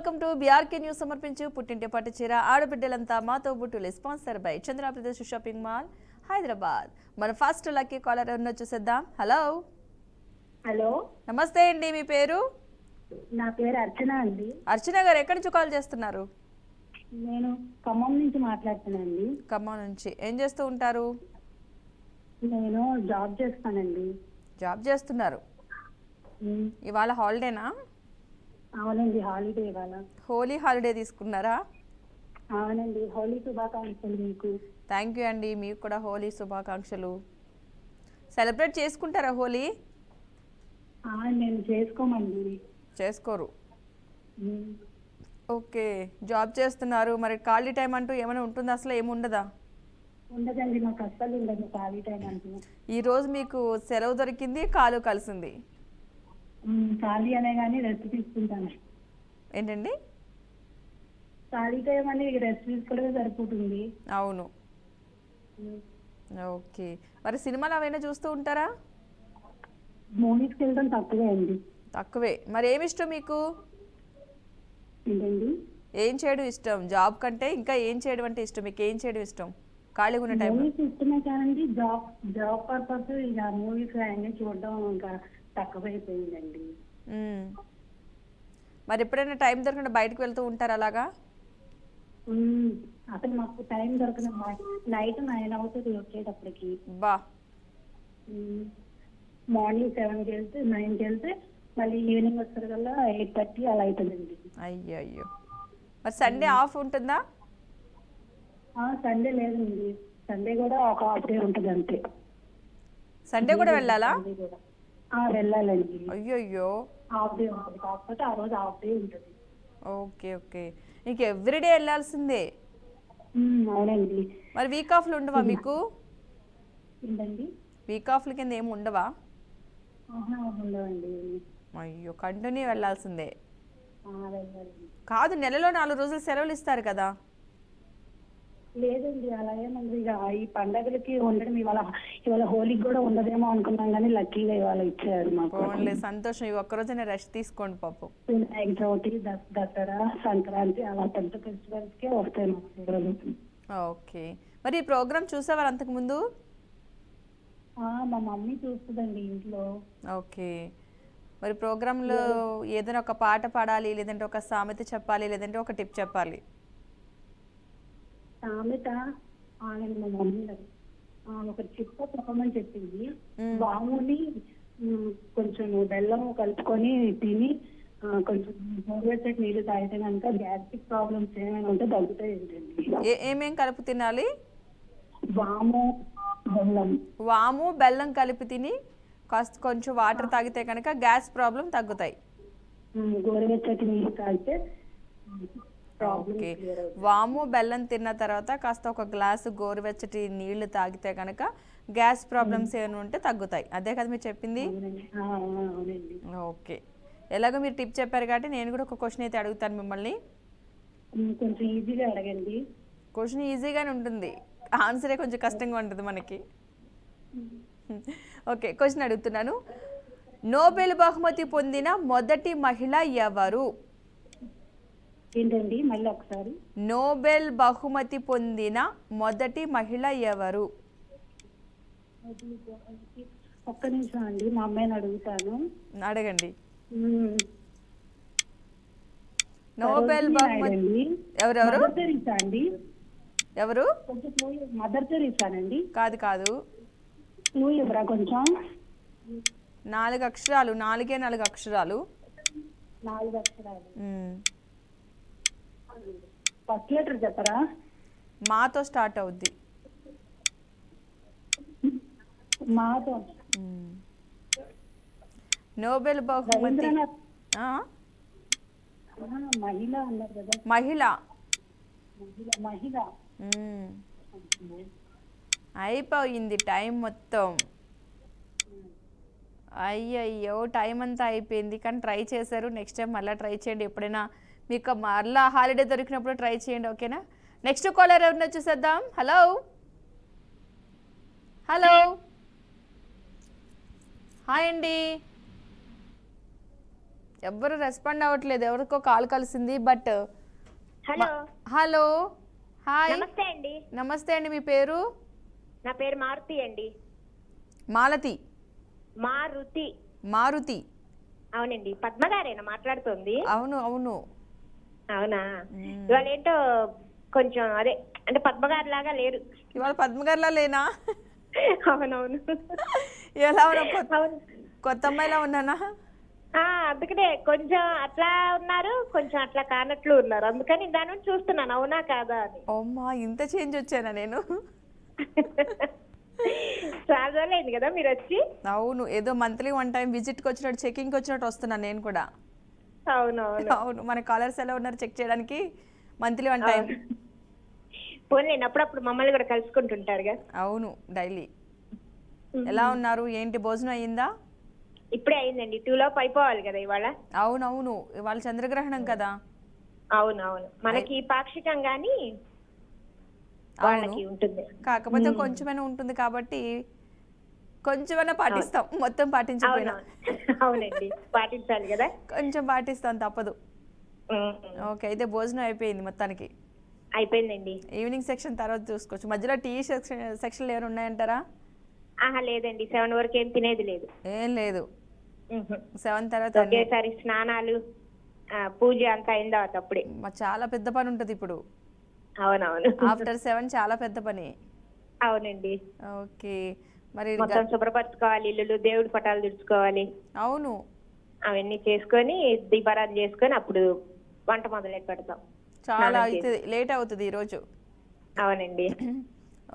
Welcome to BRK news. సమర్పించు పుట్టింటి పట్టు చీర ఆడబిడ్డలంతా మాతో బుట్టులు. Sponsor by Chandrapradesh shopping mall, Hyderabad. మన ఫస్ట్ లక్కీ కాలర్ ఎవరినో చూసేద్దాం. హలో హలో, నమస్తే అండి, మీ పేరు? నా పేరు అర్చన అండి. అర్చన గారు ఎక్కడి నుంచి కాల్ చేస్తున్నారు? నేను ఖమ్మం నుంచి మాట్లాడుతున్నానండి. ఖమ్మం నుంచి. ఏం చేస్తూ ఉంటారు? నేను జాబ్ చేస్తానండి. జాబ్ చేస్తున్నారు. ఇవాళ హాలిడేనా? అవునండి, హాలిడే ఇవాళ. హోలీ హాలిడే తీసుకున్నారా? అవునండి, హోలీ శుభాకాంక్షలు మీకు. థ్యాంక్ యూ అండి, మీకు కూడా హోలీ శుభాకాంక్షలు. సెలబ్రేట్ చేసుకుంటారా హోలీ? నేను చేసుకోమండి. చేసుకోరు. ఓకే, జాబ్ చేస్తున్నారు, మరి ఖాళీ టైం అంటూ ఏమైనా ఉంటుందా? అసలు ఏముండదా? ఉండదండి, మాకు అస్సలు ఉండదు ఖాళీ టైం అంటూ. ఈరోజు మీకు సెలవు దొరికింది, కాలు కలిసింది. ఖాళీ అనే కానీ రెస్ట్ తీసుకుంటాను. ఏంటండి? ఖాళీ టైం అని రెస్ట్ తీసుకోవడమే సరిపోతుంది. అవును. ఓకే, మరి సినిమాలు అవైనా చూస్తూ ఉంటారా? మూవీస్కి వెళ్ళడం తక్కువే అండి. తక్కువే. మరి ఏమి ఇష్టం మీకు? ఏంటండి? ఏం చేయడం ఇష్టం? జాబ్ కంటే ఇంకా ఏం చేయడం అంటే ఇష్టం? మీకు ఏం చేయడం ఇష్టం ఖాళీగా ఉన్న టైంలో? మూవీస్ ఇష్టమే కాదండి, జాబ్ పర్పస్ ఇక మూవీస్ అన్నీ చూడడం ఇంకా తక్కువైపోయిందండి. మరి ఎప్పుడైనా టైం దొరకకుండా బయటకు వెళ్తూ ఉంటారు అలాగా? అసలు మాకు టైం దొరకదు. నైట్ 9 అవుతుంది వచ్చేటప్పటికి. బా. మార్నింగ్ 7కి వెళ్తే 9కి వెళ్తే మళ్ళీ ఈవినింగ్ వస్తారు కల్లా 8:30 అలా అవుతుందండి. అయ్యో అయ్యో. మరి సండే ఆఫ్ ఉంటుందా? సండే లేదండి, సండే కూడా ఒక హాఫ్ డే ఉంటుంది అంతే. సండే కూడా వెళ్ళాలా? వెళ్ళాలండి. అయ్యో. హాఫ్ డే ఉంటుంది, కాకపోతే ఆ రోజు హాఫ్ డే ఉంటుంది. ఓకే ఓకే, నీకు ఎవ్రీడే వెళ్ళాల్సిందే. అవునండి. మరి వీక్ ఆఫ్లు ఉండవా మీకు? ఏంటండి? వీక్ ఆఫ్ల కింద ఏమి ఉండవా? ఉండవండి. అయ్యో, కంటిన్యూ వెళ్ళాల్సిందే. వెళ్ళాలి. కాదు, నెలలో 4 రోజులు సెలవులు ఇస్తారు కదా? లేదండి, అలా ఏముంది. ఇక ఈ పండగలకి ఉండడం ఇవాళ హోలీకి కూడా ఉండదేమో అనుకున్నాం, కానీ లక్కీగా ఇవాళ ఇచ్చారు మాకు. ఓన్లీ సంతోషం. ఈ ఒక్కరోజైనా రెస్ట్ తీసుకోండి పాపం. వినాయక చవితి, దసరా, సంక్రాంతి అలా పెద్ద ఫెస్టివల్స్ కే వస్తాయి మాకు సెలవులు. ఓకే, మరి ఈ ప్రోగ్రామ్ చూసేవారు అంతకు ముందు? మా మమ్మీ చూస్తుందండి ఇంట్లో. ఓకే, మరి ప్రోగ్రాంలో ఏదైనా ఒక పాట పాడాలి, లేదంటే ఒక సామెత చెప్పాలి, లేదంటే ఒక టిప్ చెప్పాలి. సామెత మా మమ్మీ ఒక చిప్ప చెప్పమని చెప్పింది. వాముని కొంచెం బెల్లం కలుపుకొని తిని కొంచెం గోరువెచ్చటి నీళ్ళు తాగితే కనుక గ్యాస్ట్రిక్ ప్రాబ్లమ్స్ ఏమైనా ఉంటే తగ్గుతాయి ఏంటండి. ఏమేం కలుపు తినాలి? వాము బెల్లం కలిపి తిని కొంచెం వాటర్ తాగితే కనుక గ్యాస్ ప్రాబ్లం తగ్గుతాయి. గోరువెచ్చటి నీళ్ళు తాగితే. ఓకే, వాము బెల్లం తిన్న తర్వాత కాస్త ఒక గ్లాసు గోరువెచ్చటి నీళ్లు తాగితే కనుక గ్యాస్ ప్రాబ్లమ్స్ ఏమైనా ఉంటే తగ్గుతాయి. అదే కదా మీరు చెప్పింది? ఓకే, ఎలాగో మీరు టిప్ చెప్పారు కాబట్టి నేను కూడా ఒక క్వశ్చన్ అయితే అడుగుతాను మిమ్మల్ని. కొంచెం ఈజీగా అడగండి. క్వశ్చన్ ఈజీగానే ఉంటుంది, ఆన్సరే కొంచెం కష్టంగా ఉంటుంది మనకి. ఓకే, క్వశ్చన్ అడుగుతున్నాను. నోబెల్ బహుమతి పొందిన మొదటి మహిళ ఎవరు? ఏంటండి, మళ్ళీ ఒకసారి? నోబెల్ బహుమతి పొందిన మొదటి మహిళ ఎవరు? ఒక్క నిమిషం అండి, మా అమ్మాయిని అడుగుతాను. అడగండి. నోబెల్ బహుమతి ఎవరెవరు? అండి ఎవరు? మదర్ తెరీసానండి. కాదు కాదు, కొంచెం 4 అక్షరాలు, 4 అక్షరాలు. 4 అక్షరాలు. ఫస్ట్ లెటర్ చెప్పరా? మాతో స్టార్ట్ అవుద్ది. మాతో. నోబెల్ బహుమతి మహిళ అన్నారు కదా? మహిళ. అయిపోయింది టైం మొత్తం. అయ్యయ్యో, టైం అంతా అయిపోయింది, కానీ ట్రై చేశారు. నెక్స్ట్ టైం మళ్ళీ ట్రై చేయండి. ఎప్పుడైనా మీకు మళ్ళీ హాలిడే దొరికినప్పుడు ట్రై చేయండి, ఓకేనా? నెక్స్ట్ కాలర్ ఎవరినో చూసేద్దాం. హలో హలో, హాయ్ అండి, ఎవ్వరు రెస్పాండ్ అవ్వట్లేదు, ఎవరికో కాల్ కలిసింది. బట్ హలో హలో, హాయ్, నమస్తే అండి. నమస్తే అండి. మీ పేరు? నా పేరు మారుతి అండి. మాలతి. మారుతి. మారుతి. అవునండి. పద్మ గారేనా మాట్లాడుతుంది? అవును అవును. అవునా? ఇవాళ ఏంటో కొంచెం అదే అంటే పద్మ గారి లాగా లేరు. ఇవాళ పద్మగారిలా లేనా? అవునవును. ఎలా ఉన్నా? అవును. కొత్త అమ్మాయిలా ఉన్నానా? అందుకనే కొంచెం అట్లా ఉన్నారు, కొంచెం అట్లా కానట్లు ఉన్నారు. అందుకని దాని నుంచి చూస్తున్నాను అవునా కాదా అని. అమ్మా, ఇంత చేంజ్ వచ్చానా నేను? చాలా రోజులైంది కదా మీరు వచ్చి. అవును, ఏదో మంత్లీ 1 టైం విజిట్కి వచ్చినట్టు, చెకింగ్కి వచ్చినట్టు వస్తున్నాను నేను కూడా. అవునవును. అవును, మన కాలర్స్ ఎలా ఉన్నారు చెక్ చేయడానికి మంత్లీ 1 టైం. పోనీ అప్పుడప్పుడు మమ్మల్ని కూడా కలుసుకుంటుంటారుగా. అవును, డైలీ. ఎలా ఉన్నారు? ఏంటి, భోజనం అయ్యిందా? ఇప్పుడే అయిందండి. 2 లోపు అయిపోవాలి కదా ఇవాళ. అవునవును, ఇవాళ చంద్రగ్రహణం కదా. అవునవును, మనకి పాక్షికం గాని వాళ్ళకి ఉంటుంది. కాకపోతే కొంచెమైనా ఉంటుంది కాబట్టి కొంచెమైనా పాటిస్తాం, మొత్తం పాటించకపోయినా. అవునండి, పాటించాలి కదా. కొంచెం పాటిస్తాం, తప్పదు. ఓకే, అయితే భోజనం అయిపోయింది మొత్తానికి. అయిపోయిందండి. ఈవినింగ్ సెక్షన్ తర్వాత చూసుకోవచ్చు. మధ్యలో టీ సెక్షన్లు ఏమైనా ఉన్నాయంటారా? లేదండి, 7 వరకు ఏం తినేది లేదు. ఏం లేదు. 7 తర్వాత ఒకేసారి స్నానాలు, పూజ అంతా అయిన తర్వాత అప్పుడే. చాలా పెద్ద పని ఉంటుంది ఇప్పుడు. అవునవును. ఆఫ్టర్ 7 చాలా పెద్ద పని. అవునండి. ఓకే, మరి మొత్తం శుభ్రపరచుకోవాలి, ఇల్లు, దేవుడి పటాలు తుడుచుకోవాలి. అవును, అవన్నీ చేసుకొని దీపారాధన చేసుకొని అప్పుడు వంట మొదలెట్టి పెడతాం. చాలా అవుతుంది, లేట్ అవుతుంది ఈ రోజు. అవునండి.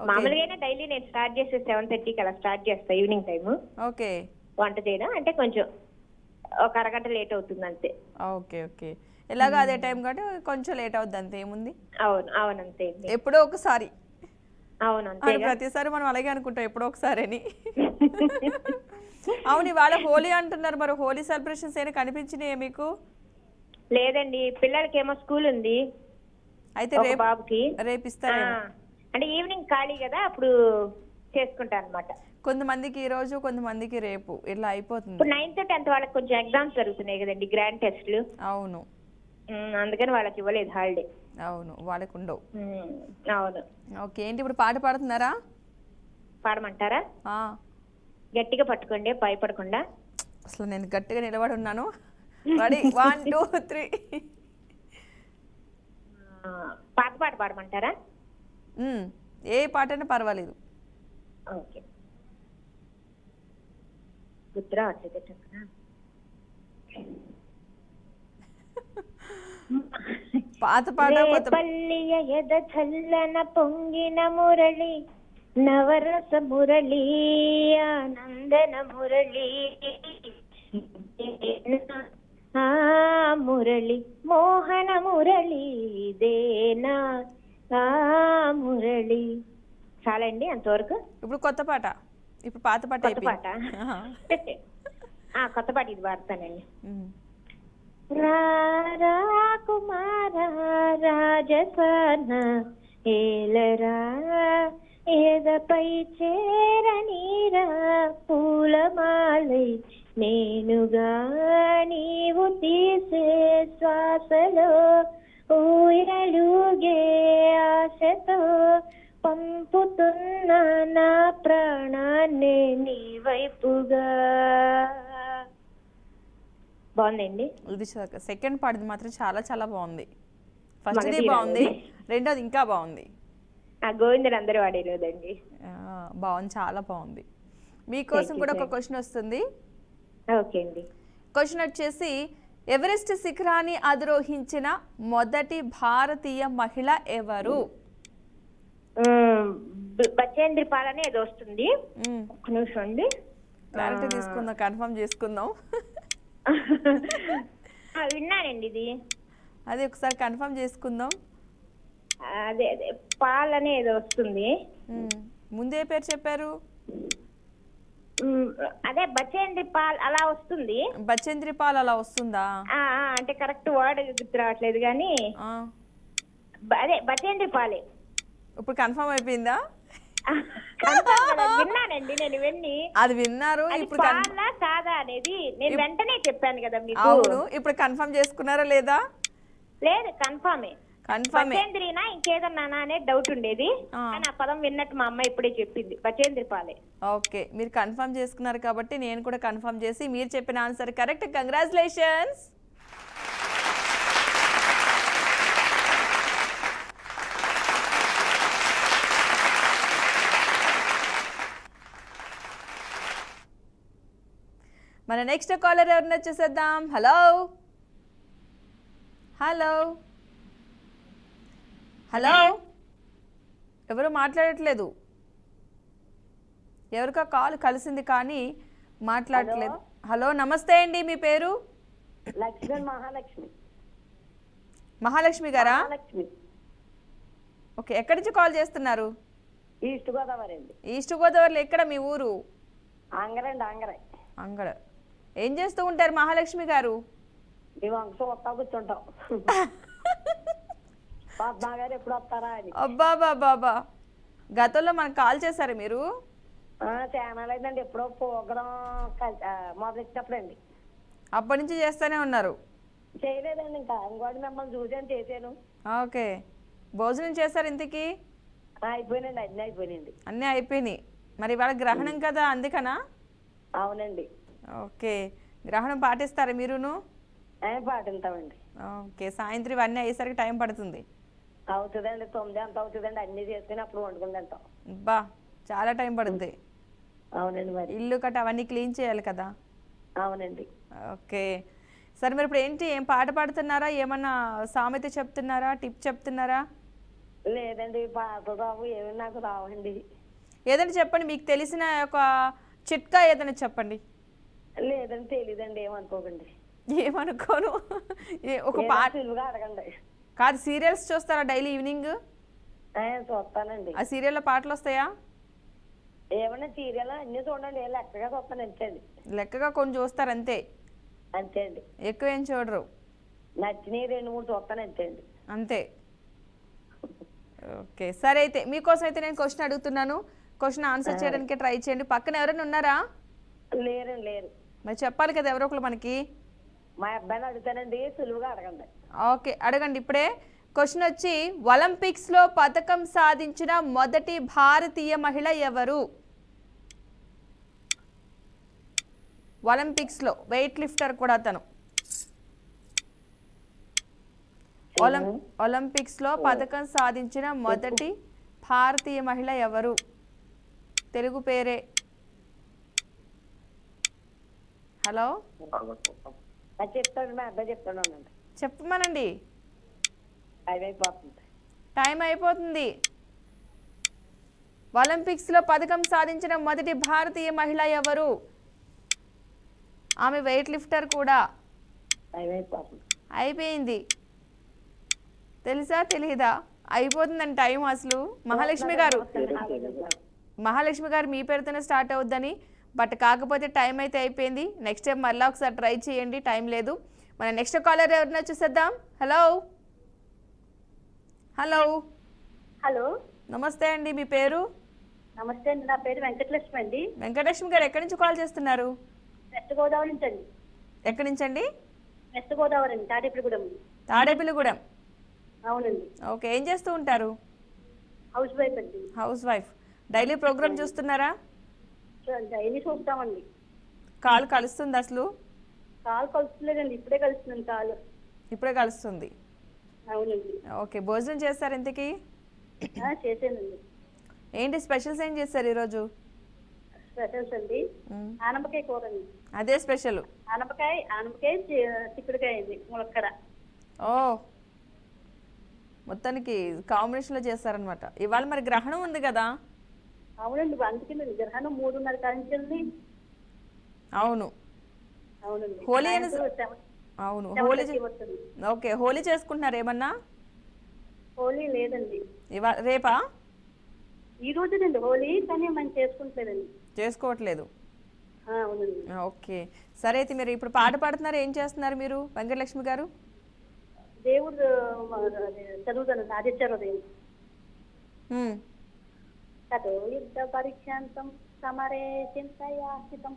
మామూలుగానే డైలీ నేను స్టార్ట్ చేసే 7:30కి అలా స్టార్ట్ చేస్తా ఈవినింగ్ టైం. ఓకే. వంట చేయడం అంటే కొంచెం ఒక అరగంట లేట్ అవుతుంది అంతే. ఓకే ఓకే, ఎలాగో అదే టైం కాబట్టి కొంచెం లేట్ అవుద్ది, అంతే. ఏముంది. అవును అవును, అంతే. ఎప్పుడో ఒకసారి. అవును, అంతే. ప్రతిసారి మనం అలాగే అనుకుంటాం, ఎప్పుడో ఒకసారి అని. అవును, ఇవాళ హోలీ అంటున్నారు, మరి హోలీ సెలబ్రేషన్స్ ఏమైనా కనిపించినాయా మీకు? లేదండి, పిల్లలకేమో స్కూల్ ఉంది. అయితే బాబుకి రేపు ఇస్తారేమో. అంటే ఈవినింగ్ ఖాళీ కదా, అప్పుడు చేసుకుంటా అనమాట. కొంతమందికి ఈ రోజు, కొంతమందికి రేపు, ఇట్లా అయిపోతుంది. ఇప్పుడు 9th 10th వాళ్ళకి కొంచెం ఎగ్జామ్స్ జరుగుతున్నాయి కదండి, గ్రాండ్ టెస్ట్లు. అవును, అందుకని వాళ్ళకి ఇవ్వలేదు హాలిడే. అవును, వాళ్ళకు ఉండవు. అవును. ఓకే, ఏంటి ఇప్పుడు పాట పాడుతున్నారా? పాడమంటారా? గట్టిగా పట్టుకోండి, భయపడకుండా. అసలు నేను గట్టిగా నిలబడి ఉన్నాను. రెడీ, 1 2 3. పాత పాట పాడమంటారా? ఏ పాట అయినా పర్వాలేదు. ఓకే. గుర్తురా వచ్చేటట్టు. పాత పాట, పల్లియ ఎద చల్లన పొంగిన మురళి, నవరస మురళి, ఆనందన మురళి, మురళి మోహన మురళి దేనా మురళి. చాలా అండి అంతవరకు. ఇప్పుడు కొత్త పాట, ఇప్పుడు పాత పాట. కొత్త పాట కొత్త పాట ఇది పాడతానండి. రారా కుమార రాజసాన ఏలరా, ఏదపై చేరనీరా పూలమాలై నేనుగా, నీవు తీసే శ్వాసలో ఊయలుగే ఆశతో పంపుతున్న నా ప్రాణాన్ని నీ వైపుగా. బాగుందండి. ఇది సెకండ్ పాటది మాత్రం చాలా చాలా బాగుంది. ఫస్ట్ది బాగుంది, రెండోది ఇంకా బాగుంది. గోవిందుడు అందరూ వాడేదండి. బాగుంది, చాలా బాగుంది. మీకోసం కూడా ఒక క్వశ్చన్ వస్తుంది. ఓకే అండి. క్వశ్చన్ వచ్చేసి, ఎవరెస్ట్ శిఖరాన్ని అధిరోహించిన మొదటి భారతీయ మహిళ ఎవరు? బచేంద్రి పాలనే ఏదో వస్తుంది. ఒక్క నిమిషం అండి, క్లారిటీ తీసుకుందాం, కన్ఫర్మ్ చేసుకుందాం. విన్నానండి ఇది. అదే ఒకసారి కన్ఫర్మ్ చేసుకుందాం. అదే అదే పాలనే ఏదో వస్తుంది. ముందే పేరు చెప్పారు. అదే బచేంద్రి పాల్ అలా వస్తుంది. బచేంద్రి పాల్ అలా వస్తుందా? అంటే కరెక్ట్ వర్డ్ గుర్తు రావట్లేదు కానీ అదే బచేంద్రి పాలే. ఇప్పుడు కన్ఫర్మ్ అయిపోయిందా? కన్ఫర్మ్ కదా, విన్నానండి నేను ఇవన్నీ. అది విన్నారు అది ఇప్పుడు పాలా కాదా అనేది నేను వెంటనే చెప్పాను కదా మీకు. అవును, ఇప్పుడు కన్ఫర్మ్ చేసుకున్నారా లేదా? లేదు, కన్ఫర్మే. కన్ఫర్మే. బచేంద్రినా ఇంకేదన్నా అనే డౌట్ ఉండేది, కానీ ఆ పదం విన్నట్టు మా అమ్మ ఇప్పుడే చెప్పింది, బచేంద్రి పాలే. ఓకే, మీరు కన్ఫర్మ్ చేసుకున్నారు కాబట్టి నేను కూడా కన్ఫర్మ్ చేసి మీరు చెప్పిన ఆన్సర్ కరెక్ట్. కంగ్రాచులేషన్స్. మన నెక్స్ట్ కాలర్ ఎవరిని వచ్చేసేద్దాం. హలో హలో హలో, ఎవరు మాట్లాడట్లేదు. ఎవరికో కాల్ కలిసింది కానీ మాట్లాడట్లేదు. హలో, నమస్తే అండి, మీ పేరు? లక్ష్మి, మహాలక్ష్మి. మహాలక్ష్మి గారా? లక్ష్మి, ఓకే, ఎక్కడి నుంచి కాల్ చేస్తున్నారు? ఈస్ట్ గోదావరి అండి. ఈస్ట్ గోదావరిలో ఎక్కడ మీ ఊరు? అంగరండి, అంగరై. అంగడ. ఏం చేస్తూ ఉంటారు మహాలక్ష్మి గారు? మేము అంగ చూస్తా కూర్చుంటాం. పద్మా గారు ఎప్పుడు వస్తారా అని. అబ్బా బాబా, గతంలో మనకు కాల్ చేశారు మీరు? ఛానల్ అయిందండి, ఎప్పుడో ప్రోగ్రాం మొదలెట్టినప్పుడండి. అప్పటి నుంచి చేస్తూనే ఉన్నారు? చేయలేదండి, ఇంకా ఇంకోటి మిమ్మల్ని చూసాను, చేశాను. ఓకే, భోజనం చేశారు ఇంతకీ? అయిపోయినండి, అన్నీ అయిపోయినండి. అన్నీ అయిపోయినాయి. మరి ఇవాళ గ్రహణం కదా, అందుకనా? అవునండి. ఓకే, గ్రహణం పాటిస్తారా మీరును? పాటిస్తామండి. ఓకే, సాయంత్రం ఇవన్నీ అయ్యేసరికి టైం పడుతుంది. అవుతుందండి, 9 అంత అవుతుందండి, అన్ని చేసుకుని అప్పుడు వండుకుని తింటాం. బా, చాలా టైం పడుతుంది. అవునండి, మరి ఇల్లు కట్ట అవన్నీ క్లీన్ చేయాలి కదా. అవునండి. ఓకే, సరే మరి ఇప్పుడు ఏంటి, ఏం పాట పాడుతున్నారా, ఏమన్నా సామెత చెప్తున్నారా, టిప్ చెప్తున్నారా? లేదండి, పాటలు రావు, ఏమి నాకు రావండి. ఏదైనా చెప్పండి, మీకు తెలిసిన ఒక చిట్కా ఏదైనా చెప్పండి. లేదండి, తెలీదండి, ఏమనుకోకండి. ఏమనుకోను. ఒక పాట సులువుగా అడగండి. కాదు, సీరియల్స్ చూస్తారా డైలీ ఈవినింగ్? చూస్తానండి. ఆ సీరియల్లో పాటలు వస్తాయా? ఏమన్నా సీరియల్ అన్ని చూడండి, లెక్కగా చూస్తాను, అంతే అండి. లెక్కగా కొన్ని చూస్తారు అంతే? అంతే అండి, ఎక్కువ ఏం చూడరు? నచ్చినవి 2-3 చూస్తాను, అంతే అండి. అంతే. ఓకే, సరే అయితే మీకోసం అయితే నేను క్వశ్చన్ అడుగుతున్నాను, క్వశ్చన్ ఆన్సర్ చేయడానికి ట్రై చేయండి. పక్కన ఎవరైనా ఉన్నారా? లేరండి, లేరు. మరి చెప్పాలి కదా ఎవరో ఒకరు మనకి. మా అబ్బాయిని అడుగుతానండి, సులువుగా అడగండి. ఓకే, అడగండి. ఇప్పుడే క్వశ్చన్ వచ్చి, ఒలింపిక్స్లో పథకం సాధించిన మొదటి భారతీయ మహిళ ఎవరు? ఒలింపిక్స్లో వెయిట్ లిఫ్టర్ కూడా అతను. ఒలింపిక్స్లో పథకం సాధించిన మొదటి భారతీయ మహిళ ఎవరు? తెలుగు పేరే. హలో, చెప్తాడు, మా అబ్బాయి చెప్తాను. చెప్పమనండి. అయిపోతుంది, టైం అయిపోతుంది. ఒలింపిక్స్లో పథకం సాధించిన మొదటి భారతీయ మహిళ ఎవరు? ఆమె వెయిట్ లిఫ్టర్ కూడా. అయిపోయింది. తెలుసా తెలీదా? అయిపోతుందండి టైం అసలు. మహాలక్ష్మి గారు, మహాలక్ష్మి గారు మీ పేరుతోనే స్టార్ట్ అవుద్దని, బట్ కాకపోతే టైం అయితే అయిపోయింది. నెక్స్ట్ టైం మళ్ళీ ఒకసారి ట్రై చేయండి, టైం లేదు. మన నెక్స్ట్ కాలర్ ఎవరినో చూసేద్దాం. హలో హలో హలో, నమస్తే అండి, మీ పేరు? నమస్తే అండి, నా పేరు వెంకటలక్ష్మి అండి. వెంకటలక్ష్మి గారు, ఎక్కడి నుంచి కాల్ చేస్తున్నారు? వెస్ట్ గోదావరి నుంచి అండి. ఎక్కడి నుంచి అండి? వెస్ట్ గోదావరి అండి, తాడేపల్లిగూడెం. తాడేపల్లిగూడెం. అవునండి. ఓకే, ఏం చేస్తూ ఉంటారు? హౌస్ వైఫ్ అండి. House wife. డైలీ ప్రోగ్రామ్ చూస్తున్నారా? డైలీ చూస్తామండి. కాల్ కలుస్తుంది అసలు? కాలు కలుస్తలేదండి, ఇప్పుడే కలుస్తున్నాను కాలు. ఇప్పుడే కలుస్తుంది. అవునండి. ఓకే, భోజనం చేస్తారు ఇంతకీ? చేసానండి. ఏంటి స్పెషల్స్ ఏం చేస్తారు ఈరోజు? స్పెషల్స్ అండి, ఆనపకాయ కూర అండి. అదే స్పెషల్? ఆనపకాయ చిక్కుడుకాయ అండి, ములక్కర. ఓ, మొత్తానికి కాంబినేషన్లో చేస్తారనమాట. ఇవాళ మరి గ్రహణం ఉంది కదా? అవునండి, అందుకే గ్రహణం 3:30 కాంచెల్ని. అవును. అవునండి. హోలీ అవును, హోలీ. ఓకే, హోలీ చేసుకుంటున్నారు ఏమన్నా? హోలీ లేదండి. ఇవాళ రేపా? ఈ రోజునండి హోలీ, కానీ మనం చేసుకుంటలేదండి. చేసుకోవట్లేదు. అవునండి. ఓకే, సరే అయితే మీరు ఇప్పుడు పాట పాడుతున్నారు, ఏం చేస్తున్నారు మీరు వెంకటలక్ష్మి గారు? దేవుడు చదువుతాను, ఆదిత్యారోదయం. ततो युद्धपरीक्षान्तं समरे चिन्तया स्थितं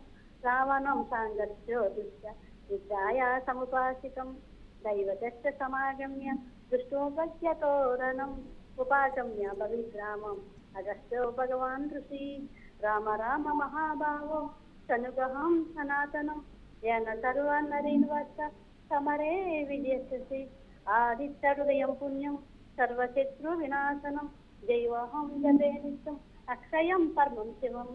रावणं साङ्गर्ष्योदृश्य युद्धाय समुपासितं दैवतश्च समागम्य दृष्टोपद्यतोरणम् उपागम्य भविग्रामम् अगस्त्यो भगवान् ऋषि राम राम महाभावो सनुगहं सनातनं येन सर्वनरीन्वत्स समरे विजयसि आदित्यहृदयं पुण्यं सर्वशत्रुविनाशनं जैवहं जपे नित्यम् अक्षयं परमं शिवं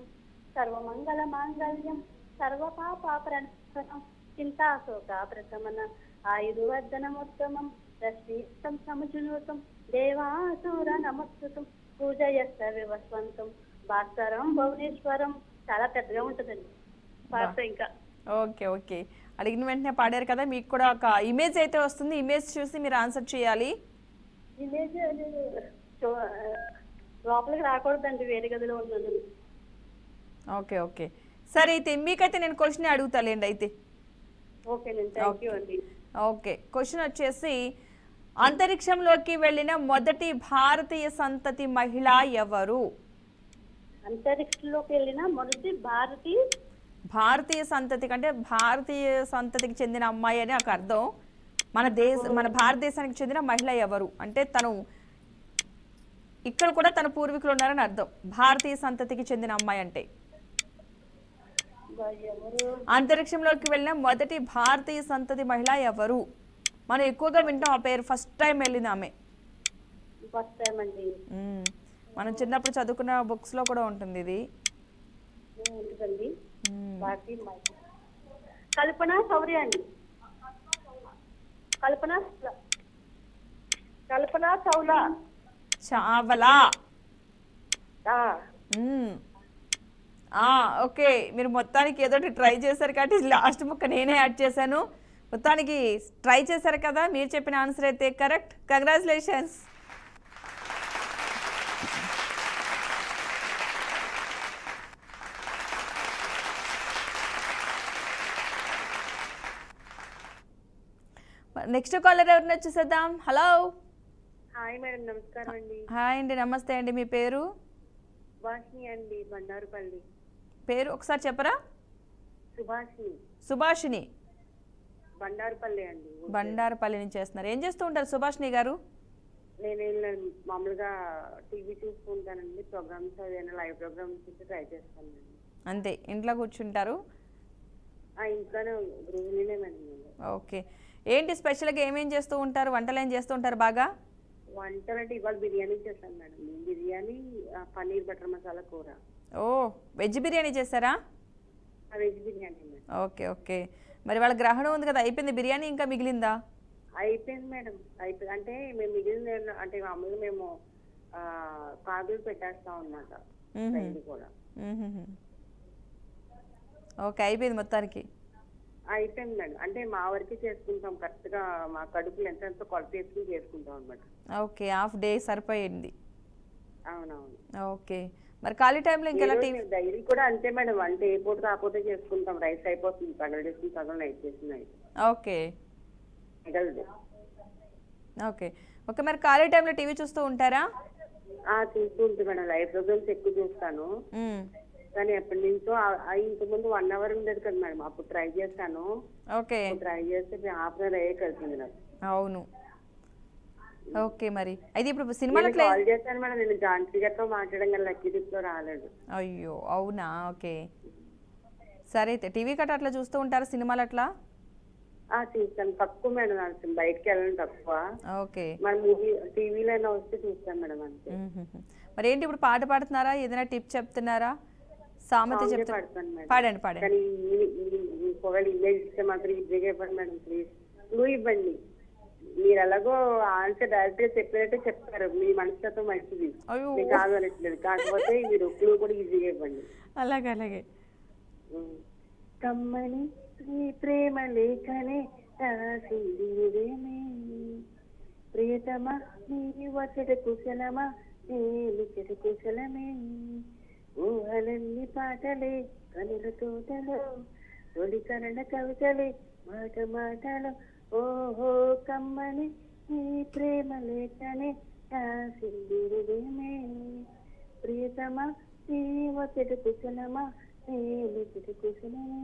सर्वमङ्गलमाङ्गल्यं सर्वपापप्रणाशनं चिन्ताशोकाप्रशमन आयुर्वर्धनमुत्तमं रश्मियुक्तं समुजुनूतं देवासुरनमस्कृतं పూజయస్త వివస్వంతం భాస్కరం భువనేశ్వరం. చాలా పెద్దగా ఉంటుందండి పాట. ఇంకా ఓకే ఓకే, అడిగిన వెంటనే పాడారు కదా, మీకు కూడా ఒక ఇమేజ్ అయితే వస్తుంది. ఇమేజ్ చూసి మీరు ఆన్సర్ చేయాలి. ఇమేజ్ లోపలికి రాకూడదండి, వేరే గదిలో ఉన్నాను. ఓకే ఓకే, సరే అయితే మీకైతే నేను క్వశ్చన్ అడుగుతాలేండి అయితే. ఓకేనండి, థ్యాంక్ యూ అండి. ఓకే, క్వశ్చన్ వచ్చేసి అంతరిక్షంలోకి వెళ్ళిన మొదటి భారతీయ సంతతి మహిళ ఎవరు? అంతరిక్షంలోకి వెళ్ళిన మొదటి భారతీయ సంతతి కంటే భారతీయ సంతతికి చెందిన అమ్మాయి అని నాకు అర్థం. మన భారతదేశానికి చెందిన మహిళ ఎవరు అంటే తను ఇక్కడ కూడా తన పూర్వీకులు ఉన్నారని అర్థం. భారతీయ సంతతికి చెందిన అమ్మాయి అంటే అంతరిక్షంలోకి వెళ్ళిన మొదటి భారతీయ సంతతి మహిళ ఎవరు? మనం ఎక్కువగా వింటాం ఆ పేరు, ఫస్ట్ టైం వెళ్ళింది ఆమె. ఫస్ట్ టైం అండి. మనం చిన్నప్పుడు చదువుకున్న బుక్స్ లో కూడా ఉంటుంది ఇది. కల్పన సౌర్య అండి. కల్పన చౌలా. చావలా. ఓకే, మీరు మొత్తానికి ఏదో ట్రై చేశారు కాబట్టి లాస్ట్ ముక్క నేనే యాడ్ చేశాను. మొత్తానికి ట్రై చేశారు కదా, మీరు చెప్పిన ఆన్సర్ అయితే కరెక్ట్. కంగ్రాచులేషన్స్. నెక్స్ట్ కాలర్ ఎవరిని వచ్చేసేద్దాం. హలో. హాయ్ మేడం, నమస్కారం అండి. హాయ్ అండి, నమస్తే అండి. మీ పేరు? సుభాషిణి అండి, బండారుపల్లి. పేరు ఒకసారి చెప్పరా? సుభాషిణి. బండారుపల్లి అండి. బండారుపల్లి నుంచి చేస్తున్నారు. ఏం చేస్తూ ఉంటారు సుభాషిణి గారు? నేను మామూలుగా టీవీ చూస్తూ ఉంటానండి. ప్రోగ్రామ్స్ ఏదైనా లైవ్ ప్రోగ్రామ్స్ ట్రై చేస్తానండి. అంతే, ఇంట్లో కూర్చుంటారు? ఇంట్లోనే గృహిణినే మేడం. ఓకే, ఏంటి స్పెషల్గా ఏమేం చేస్తూ ఉంటారు? వంటలు ఏం చేస్తూ ఉంటారు బాగా? వంటలు అంటే ఇవాళ బిర్యానీ చేశాను మేడం. బిర్యానీ, పన్నీర్ బటర్ మసాలా కూర. ఓ, వెజ్ బిర్యానీ చేశారా? Veg biryani madam. Okay okay, మరి వాళ్ళ గ్రహణం ఉంది కదా, అయిపోయింది బిర్యానీ ఇంకా మిగిలిందా? అయిపోయింది మేడం, అయిపోయింది. అంటే మేము మిగిలింది అంటే మామూలుగా మేము కాగులు పెట్టేస్తాం అన్నమాట కూడా. ఓకే, అయిపోయింది మొత్తానికి. అయిపోయింది మేడం. అంటే మా వరకే చేసుకుంటాం, కరెక్ట్ గా మా కడుపులు ఎంత కొలత వేసుకుని చేసుకుంటాం అన్నమాట. ఓకే, హాఫ్ డే సరిపోయింది. అవునవును. ఓకే, మరి ఖాళీ టైంలో ఇంకెలా టీవీ? డైలీ కూడా అంతే మేడం, అంటే ఏ పూట కాకపోతే చేసుకుంటాం. రైస్ అయిపోతుంది, పగలు చేసుకుని సగం నైట్ చేసింది. ఓకే ఓకే ఓకే, మరి ఖాళీ టైంలో టీవీ చూస్తూ ఉంటారా? చూస్తూ ఉంటుంది మేడం. లైవ్ ప్రోగ్రామ్స్ ఎక్కువ చూస్తాను, కానీ ఎప్పటి నుంచో ఇంతకుముందు 1 hour ఉండేది కదా మేడం, అప్పుడు ట్రై చేస్తాను. ఓకే, ట్రై చేస్తే హాఫ్ అన్ అవర్ అయ్యే కలిసింది నాకు. అవును. ఓకే, మరి అయితే ఇప్పుడు సినిమాలో కాల్ చేశాను మేడం, నేను ఝాన్సీ గారితో మాట్లాడడం కానీ లక్కీ డిప్ లో రాలేదు. అయ్యో, అవునా? ఓకే, సరే అయితే టీవీ కట్ట అట్లా చూస్తూ ఉంటారా సినిమాలు అట్లా? చూస్తాను, తక్కువ మేడం, బయటకి వెళ్ళడం తక్కువ. ఓకే, మన మూవీ టీవీలో అయినా వస్తే చూస్తాను మేడం అంతే. మరి ఏంటి ఇప్పుడు పాట పాడుతున్నారా? ఏదైనా టిప్ చెప్తున్నారా? సామెత చెప్తాను, పాడండి పాడండి. కానీ ఒకవేళ ఇమేజ్ ఇస్తే మాత్రం ఈజీగా ఇవ్వండి మేడం ప్లీజ్. నువ్వు ఇవ్వండి, మీరు ఎలాగో ఆన్సర్ డైరెక్ట్ గా చెప్పేటట్టే చెప్తారు, మీ మనసుతో మంచిది, మీకు కాదు అనట్లేదు. కాకపోతే మీరు క్లూ కూడా ఈజీగా ఇవ్వండి. అలాగే అలాగే. కమ్మని నీ ప్రేమ లేఖనే రాసిందివేమే, ప్రియతమా నీ వచ్చట కుశలమా నీలిచట కుశలమే, ఊహలన్నీ పాటలే కనుల తోటలో తొలి కరణ కవితలే మాట మాటలో, ఓహో కమ్మని నీ ప్రేమ లేఖనే రాసిందివేమే, ప్రియతమా నీవొచ్చటి కుశలమా నీవొచ్చటి కుశలమే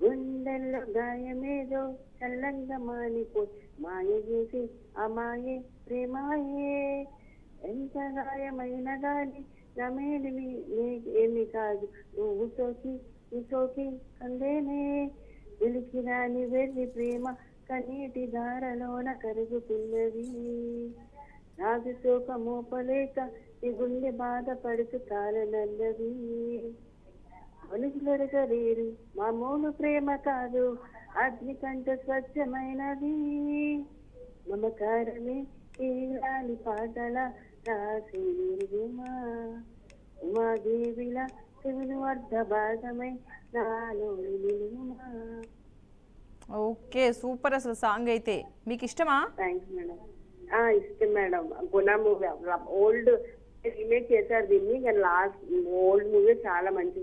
గుండెల్లో గాయమేదో చల్లంగా మానిపో మాయ చేసి అమాయే ప్రేమాయే ఎంత గాయమైన గాని నమేది ఏమి కాదు నువ్వు సోకి కందేనే వెలికి రాని వెళ్ళి ప్రేమ కన్నీటి దారలోన కరుగుతున్నది నాది శోక మోపలేక ఈ గుండె బాధపడుతూ కాలనన్నది మనుషులెరగలేరు మామూలు ప్రేమ కాదు అగ్ని కంట స్వచ్ఛమైనది మమకారమే ఈలాని పాటల రాసి ఉమాదేవిల శివుని అర్ధ భాగమై నాలో నిలువుమా. ఓకే సూపర్ అసలు సాంగ్ అయితే మీకు ఇష్టమా? Thanks madam. ఇష్టం మేడం. గుణ మూవీ ఓల్డ్ రీమేక్ చేశారు దీన్ని, కానీ లాస్ట్ ఓల్డ్ మూవీ చాలా మంచి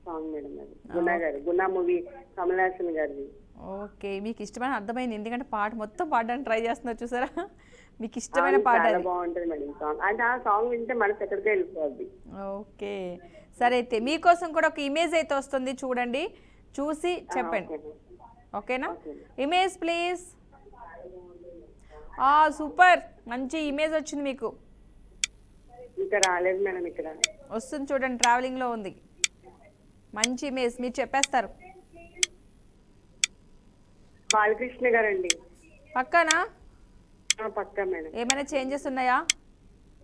సాంగ్ మేడం. అది గుణ గారు, గుణ మూవీ కమల్ హాసన్ గారిది. ఓకే మీకు ఇష్టమైన అర్థమైంది, ఎందుకంటే పాట మొత్తం పాడడానికి ట్రై చేస్తున్నారు చూసారా. మీకు ఇష్టమైన పాట చాలా బాగుంటుంది మేడం సాంగ్. అంటే ఆ సాంగ్ వింటే మనసు ఎక్కడికే వెళ్ళిపోద్ది. ఓకే సరే అయితే మీకోసం కూడా ఒక ఇమేజ్ అయితే వస్తుంది, చూడండి, చూసి చెప్పండి. ఓకేనా? Image please. సూపర్, మంచి ఇమేజ్ వచ్చింది మీకు. ఇంకా రాలేదు మేడం, ఇక్కడ వస్తుంది చూడండి, ట్రావెలింగ్లో ఉంది. మంచి ఇమేజ్, మీరు చెప్పేస్తారు. బాలకృష్ణ గారండి. పక్కనా? పక్కా మేడం. ఏమైనా చేంజెస్ ఉన్నాయా?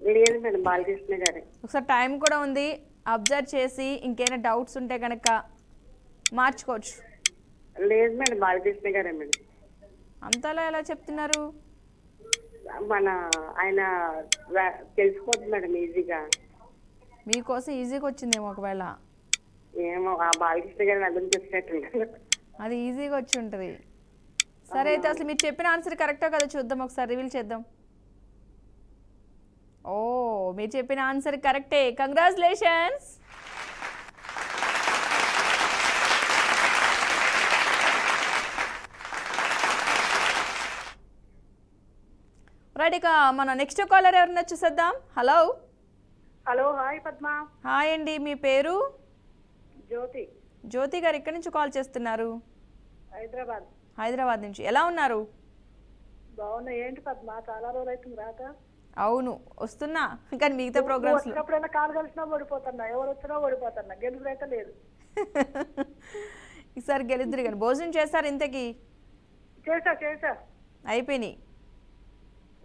లేదు మేడం, బాలకృష్ణ గారే. ఒకసారి టైం కూడా ఉంది, అబ్జర్వ్ చేసి ఇంకేమైనా డౌట్స్ ఉంటే కనుక మార్చుకోవచ్చు. లేదు మేడం, బాలకృష్ణ గారే మేడం. అంతలా ఎలా చెప్తున్నారు? మన ఆయన తెలిసిపోతుంది మేడం ఈజీగా. మీకోసం ఈజీగా వచ్చిందేమో ఒకవేళ. ఏమో ఆ బాలకృష్ణ గారిని అర్థం చేసినట్టు అది ఈజీగా వచ్చి ఉంటుంది. సరే అయితే అసలు మీరు చెప్పిన ఆన్సర్ కరెక్టా కదా చూద్దాం, ఒకసారి రివీల్ చేద్దాం. ఓ మీరు చెప్పిన ఆన్సర్ కరెక్టే, కంగ్రాచులేషన్స్. రైట్, ఇక మన నెక్స్ట్ కాలర్ ఎవరన్నా చూసేద్దాం. Hello. Hello, hi Padma. Hi అండి, మీ పేరు? జ్యోతి. జ్యోతి గారు ఎక్కడి నుంచి కాల్ చేస్తున్నారు? హైదరాబాద్. హైదరాబాద్ నుంచి. ఎలా ఉన్నారు? బాగున్నా. ఏంటి పద్మ, చాలా రోజులు అవుతుంది రాక. అవును వస్తున్నా, కానీ మిగతా ప్రోగ్రామ్స్ ఎప్పుడైనా కాల్ కలిసినా ఓడిపోతున్నా, ఎవరు వచ్చినా ఓడిపోతున్నా, గెలుపు అయితే లేదు. ఈసారి గెలుద్దురు. కానీ భోజనం చేస్తారు ఇంతకి? చేసా అయిపోయినాయి.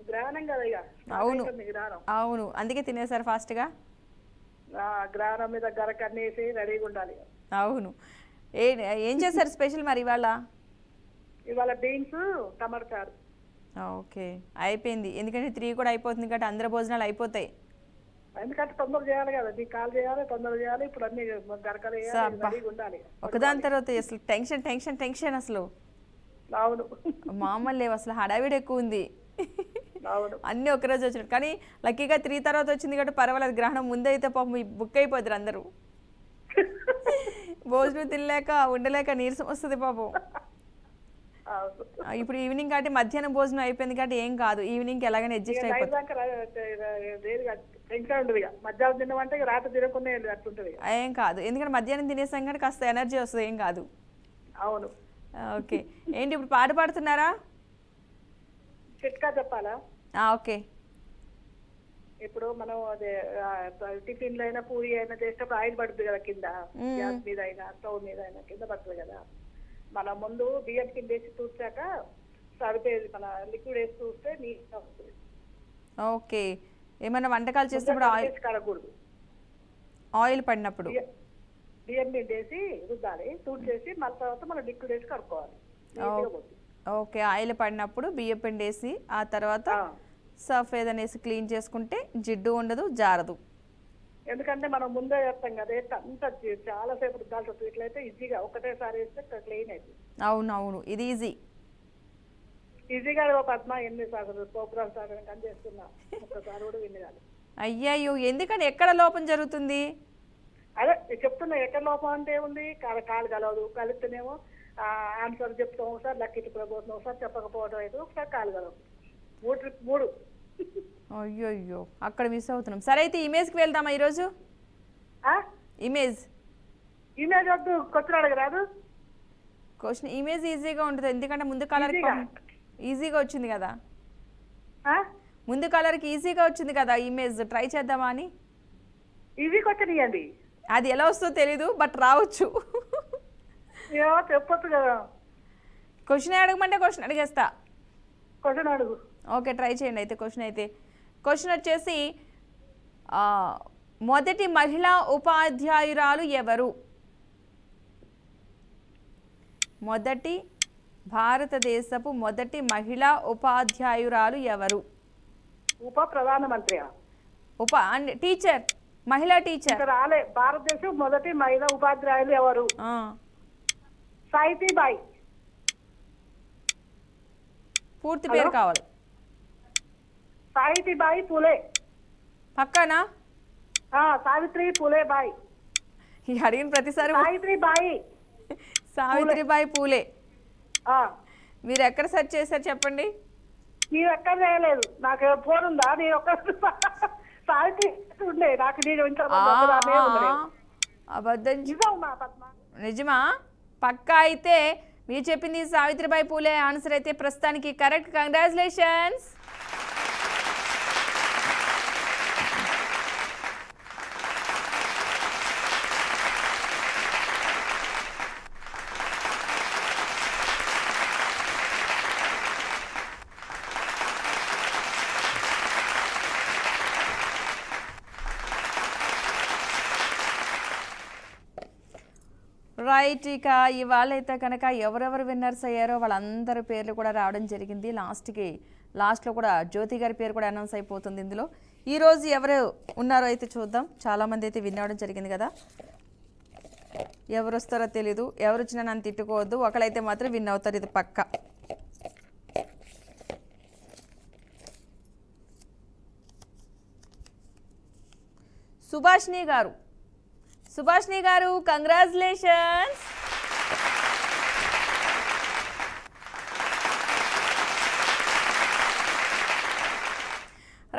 గ్రహణం కదా ఇక. అవును గ్రహణం. అవును, అందుకే తినేసారు ఫాస్ట్గా. గ్రహణం మీద గరకన్నేసి రెడీగా ఉండాలి. అవును. ఏం చేశారు స్పెషల్ మరి ఇవాళ? ఇవాళ బీన్స్ టమాటా చారు. ఓకే అయిపోయింది, ఎందుకంటే 3 కూడా అయిపోతుంది కాబట్టి అందరి భోజనాలు అయిపోతాయి. ఎందుకంటే తొందర చేయాలి కదా, నీకు కాల్ చేయాలి, తొందర చేయాలి. ఇప్పుడు అన్ని గరకలు వేయాలి, రెడీగా ఉండాలి. ఒకదాని తర్వాత అసలు టెన్షన్ టెన్షన్ టెన్షన్ అసలు. అవును, మామూలు లేవు అసలు, హడావిడి ఎక్కువ ఉంది. అవును. అన్నీ ఒకరోజు వచ్చినాయి, కానీ లక్కీగా 3 తర్వాత వచ్చింది కాబట్టి పర్వాలేదు. గ్రహణం ముందే అయితే పాపం బుక్ అయిపోతారు అందరూ. భోజనం తినలేక ఉండలేక నీరసం వస్తుంది పాపం. ఇప్పుడు ఈవినింగ్ కాబట్టి మధ్యాహ్నం భోజనం అయిపోయింది కాబట్టి ఏం కాదు, ఈవినింగ్ ఎలాగైనా అడ్జస్ట్ అయిపోతుంది. మధ్యాహ్నం తినమంటే రాత్రి తినకుండా అట్లుంటది. ఏం కాదు, ఎందుకంటే మధ్యాహ్నం తినేసాం కానీ కాస్త ఎనర్జీ వస్తుంది, ఏం కాదు. అవును. ఓకే ఏంటి ఇప్పుడు పాట పాడుతున్నారా? చిట్కా చెప్పాలా? ఓకే. ఇప్పుడు మనం అదే టిఫిన్ లో అయినా పూరి అయినా చేసేటప్పుడు ఆయిల్ పడుతుంది కదా కింద, గ్యాస్ మీద అయినా స్టవ్ మీద అయినా కింద పడుతుంది కదా. మనం ముందు బియ్యం కింద వేసి చూసాక సరిపోయేది, మన లిక్విడ్ వేసి చూస్తే నీట్గా వస్తుంది. ఓకే, ఏమైనా వంటకాలు చేసేటప్పుడు కడగకూడదు. ఆయిల్ పడినప్పుడు బియ్యం పిండి వేసి రుద్దాలి, తూడు చేసి మళ్ళీ తర్వాత మనం లిక్విడ్ వేసి కడుక్కోవాలి. ఓకే, ఆయిల్ పడినప్పుడు బియ్యం పిండి వేసి ఆ తర్వాత సర్ఫ్ ఏదైనా వేసి క్లీన్ చేసుకుంటే జిడ్డు ఉండదు, జారదు. ఎందుకంటే మనం ముందే చేస్తాం కదా, అంత చాలా సేపు రుద్దాల్సి వస్తుంది. ఇట్లయితే ఈజీగా ఒకటేసారి వేస్తే క్లీన్ అవుతుంది. అవును అవును, ఇది ఈజీగా పద్మ. ఎన్నిసార్లు ప్రోగ్రామ్స్ కానీ చేస్తున్నా, ఒక్కసారి కూడా వినగాలి. అయ్యయ్యో, ఎందుకని ఎక్కడ లోపం జరుగుతుంది? అదే చెప్తున్నా, ఎక్కడ లోపం అంటే ఉంది, కాలు కలవదు, కలిపితేనేమో ఆన్సర్ చెప్తాం, ఒకసారి లక్కీ టిప్పుల పోతున్నాం, ఒకసారి చెప్పకపోవడం అయితే ఒకసారి కాలు కలవదు. 3 అయ్యో అయ్యో అక్కడ మిస్ అవుతున్నాం. సరే అయితే ఇమేజ్కి వెళ్దామా ఈరోజు? ఇమేజ్ ఇమేజ్ వద్దు, క్వశ్చన్ అడగరాదు. క్వశ్చన్ ఇమేజ్ ఈజీగా ఉంటుంది, ఎందుకంటే ముందు కలర్ ఈజీగా వచ్చింది కదా, ముందు కలర్కి ఈజీగా వచ్చింది కదా ఇమేజ్. ట్రై చేద్దామా అని. ఈజీ క్వశ్చన్ ఇవ్వండి. అది ఎలా వస్తుందో తెలీదు, బట్ రావచ్చు. చెప్పొచ్చు కదా. క్వశ్చన్ అడగమంటే క్వశ్చన్ అడిగేస్తా. క్వశ్చన్ అడుగు. ఓకే ట్రై చేయండి అయితే. క్వశ్చన్ వచ్చేసి మొదటి మహిళా ఉపాధ్యాయురాలు ఎవరు? భారతదేశపు మొదటి మహిళా ఉపాధ్యాయురాలు ఎవరు? ప్రధానమంత్రి టీచర్, మహిళా టీచర్. రాలే. భారతదేశం మొదటి మహిళా ఉపాధ్యాయులు ఎవరు? సావిత్రిబాయి. పూర్తి పేరు కావాలి. సావిత్రిబాయి పూలే. పక్కనా? సావిత్రి పూలే బాయ్. అడిగిన ప్రతిసారి సావిత్రిబాయి పూలే. మీరు ఎక్కడ సెర్చ్ చేశారు చెప్పండి? మీరు ఎక్కడ చేయలేదు. నాకు ఫోన్ ఉందా? నేను ఒక్క సావిత్రి ఉండే నాకు. అబద్ధం. నిజమా? పక్కా అయితే మీరు చెప్పింది సావిత్రిబాయి పూలే ఆన్సర్ అయితే ప్రస్తుతానికి కరెక్ట్. కంగ్రాచులేషన్స్. రైట్, ఇక ఇవాళ అయితే కనుక ఎవరెవరు విన్నర్స్ అయ్యారో వాళ్ళందరి పేర్లు కూడా రావడం జరిగింది. లాస్ట్లో కూడా జ్యోతి గారి పేరు కూడా అనౌన్స్ అయిపోతుంది ఇందులో. ఈరోజు ఎవరు ఉన్నారో అయితే చూద్దాం. చాలామంది అయితే విన్ అవ్వడం జరిగింది కదా. ఎవరు వస్తారో తెలీదు. ఎవరు వచ్చినా నన్ను తిట్టుకోవద్దు. ఒకళ్ళైతే మాత్రం విన్ అవుతారు, ఇది పక్క. సుభాష్ని గారు కంగ్రాచులేషన్స్.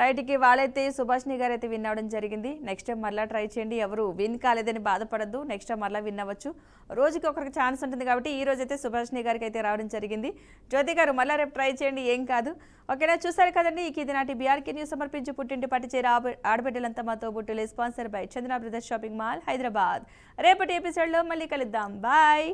రైట్కి వాళ్ళైతే సుభాష్ని గారు అయితే విన్ అవ్వడం జరిగింది. నెక్స్ట్ టైం మళ్ళీ ట్రై చేయండి. ఎవరు విన్ కాలేదని బాధపడద్దు, నెక్స్ట్ టైం మళ్ళీ విన్ అవ్వచ్చు. రోజుకి ఒకరికి ఛాన్స్ ఉంటుంది కాబట్టి ఈ రోజు అయితే సుభాష్ని గారికి అయితే రావడం జరిగింది. జ్యోతి గారు మళ్ళీ రేపు ట్రై చేయండి, ఏం కాదు. ఓకేనా? చూసారు కదండి. ఇది నాటి బీఆర్కే న్యూస్ సమర్పించి పుట్టింటి పట్టి చేర ఆడబిడ్డలంతా మాతో బుట్టులే sponsor by Chandra brothers shopping mall, Hyderabad. రేపటి ఎపిసోడ్లో మళ్ళీ కలుద్దాం. బాయ్.